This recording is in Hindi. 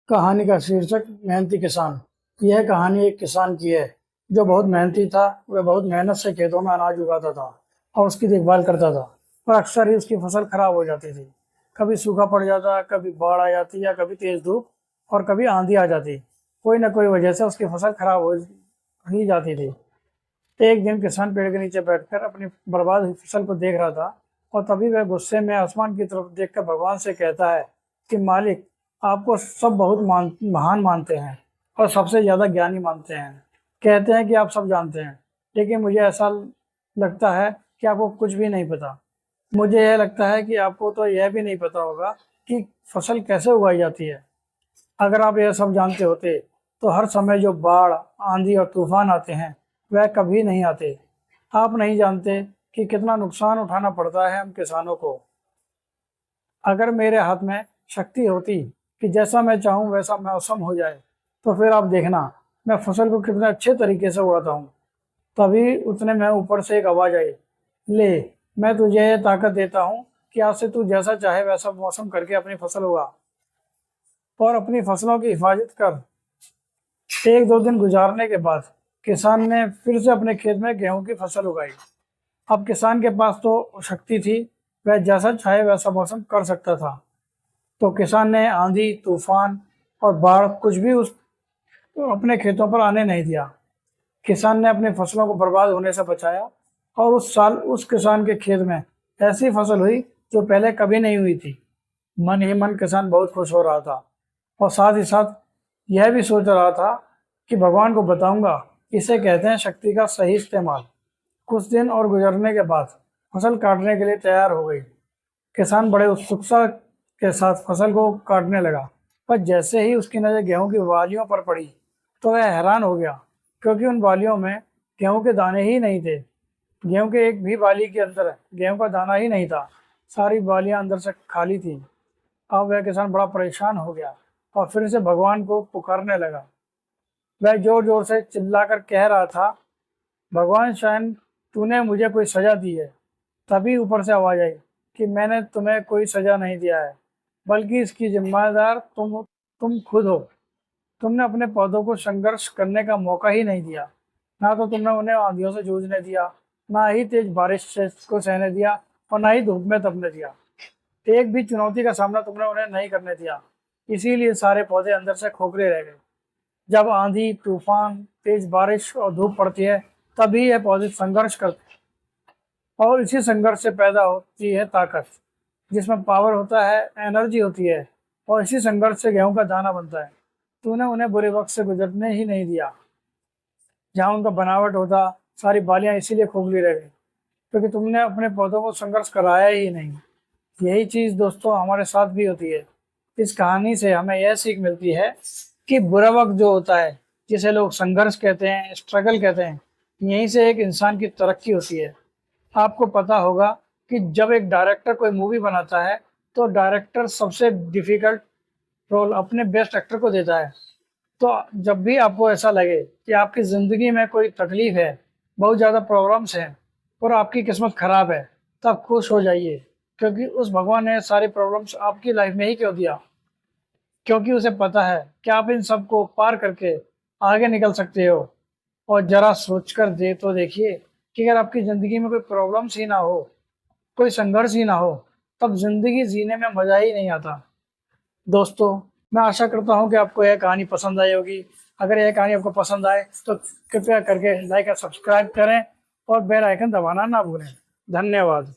कहानी का शीर्षक मेहनती किसान। यह कहानी एक किसान की है जो बहुत मेहनती था। वह बहुत मेहनत से खेतों में अनाज उगाता था और उसकी देखभाल करता था, पर अक्सर ही उसकी फसल खराब हो जाती थी। कभी सूखा पड़ जाता, कभी बाढ़ आ जाती या कभी तेज धूप और कभी आंधी आ जाती। कोई न कोई वजह से उसकी फसल खराब हो ही जाती थी। एक दिन किसान पेड़ के नीचे बैठकर अपनी बर्बाद हुई फसल को देख रहा था और तभी वह गुस्से में आसमान की तरफ देखकर भगवान से कहता है कि मालिक, आपको सब बहुत महान मानते हैं और सबसे ज़्यादा ज्ञानी मानते हैं। कहते हैं कि आप सब जानते हैं, लेकिन मुझे ऐसा लगता है कि आपको कुछ भी नहीं पता। मुझे यह लगता है कि आपको तो यह भी नहीं पता होगा कि फसल कैसे उगाई जाती है। अगर आप यह सब जानते होते तो हर समय जो बाढ़, आंधी और तूफान आते हैं वह कभी नहीं आते। आप नहीं जानते कि कितना नुकसान उठाना पड़ता है हम किसानों को। अगर मेरे हाथ में शक्ति होती कि जैसा मैं चाहूँ वैसा मौसम हो जाए, तो फिर आप देखना मैं फसल को कितने अच्छे तरीके से उगाता हूँ। तभी उतने में ऊपर से एक आवाज़ आई, ले, मैं तुझे ये ताकत देता हूँ कि आज से तू जैसा चाहे वैसा मौसम करके अपनी फसल उगा और अपनी फसलों की हिफाजत कर। एक दो दिन गुजारने के बाद किसान ने फिर से अपने खेत में गेहूं की फसल उगाई। अब किसान के पास तो शक्ति थी, वह जैसा चाहे वैसा मौसम कर सकता था। तो किसान ने आंधी, तूफान और बाढ़ कुछ भी उस अपने खेतों पर आने नहीं दिया। किसान ने अपनी फसलों को बर्बाद होने से बचाया और उस साल उस किसान के खेत में ऐसी फसल हुई जो पहले कभी नहीं हुई थी। मन ही मन किसान बहुत खुश हो रहा था और साथ ही साथ यह भी सोच रहा था कि भगवान को बताऊंगा, इसे कहते हैं शक्ति का सही इस्तेमाल। कुछ दिन और गुजरने के बाद फसल काटने के लिए तैयार हो गई। किसान बड़े उत्सुकता के साथ फसल को काटने लगा, पर जैसे ही उसकी नज़र गेहूं की बालियों पर पड़ी तो वह हैरान हो गया, क्योंकि उन बालियों में गेहूं के दाने ही नहीं थे। गेहूं के एक भी बाली के अंदर गेहूं का दाना ही नहीं था। सारी बालियां अंदर से खाली थी। अब वह किसान बड़ा परेशान हो गया और फिर से भगवान को पुकारने लगा। वह जोर जोर से चिल्लाकर कह रहा था, भगवान, शायद तूने मुझे कोई सजा दी है। तभी ऊपर से आवाज आई कि मैंने तुम्हें कोई सजा नहीं दिया है, बल्कि इसकी जिम्मेदार तुम खुद हो। तुमने अपने पौधों को संघर्ष करने का मौका ही नहीं दिया। ना तो तुमने उन्हें आंधियों से जूझने दिया, ना ही तेज बारिश को सहने दिया और ना ही धूप में तपने दिया। एक भी चुनौती का सामना तुमने उन्हें नहीं करने दिया। इसीलिए सारे पौधे अंदर से खोखले रह गए। जब आंधी, तूफान, तेज बारिश और धूप पड़ती है, तभी यह पौधे संघर्ष करते हैं और इसी संघर्ष से पैदा होती है ताकत, जिसमें पावर होता है, एनर्जी होती है, और इसी संघर्ष से गेहूं का दाना बनता है। तूने उन्हें बुरे वक्त से गुजरने ही नहीं दिया। जहाँ उनका बनावट होता, सारी बालियां इसीलिए खोखली रह गई क्योंकि तुमने अपने पौधों को संघर्ष कराया ही नहीं। यही चीज़ दोस्तों हमारे साथ भी होती है। इस कहानी से हमें यह सीख मिलती है कि बुरा वक्त जो होता है, जिसे लोग संघर्ष कहते हैं, स्ट्रगल कहते हैं, यहीं से एक इंसान की तरक्की होती है। आपको पता होगा कि जब एक डायरेक्टर कोई मूवी बनाता है तो डायरेक्टर सबसे डिफिकल्ट रोल अपने बेस्ट एक्टर को देता है। तो जब भी आपको ऐसा लगे कि आपकी ज़िंदगी में कोई तकलीफ है, बहुत ज़्यादा प्रॉब्लम्स हैं और आपकी किस्मत ख़राब है, तब खुश हो जाइए, क्योंकि उस भगवान ने सारी प्रॉब्लम्स आपकी लाइफ में ही क्यों दिया, क्योंकि उसे पता है कि आप इन सब को पार करके आगे निकल सकते हो। और ज़रा सोच कर तो देखिए कि अगर आपकी ज़िंदगी में कोई प्रॉब्लम्स ही ना हो, कोई संघर्ष ही ना हो, तब ज़िंदगी जीने में मज़ा ही नहीं आता। दोस्तों, मैं आशा करता हूँ कि आपको यह कहानी पसंद आई होगी। अगर यह कहानी आपको पसंद आए तो कृपया करके लाइक और सब्सक्राइब करें और बेल आइकन दबाना ना भूलें। धन्यवाद।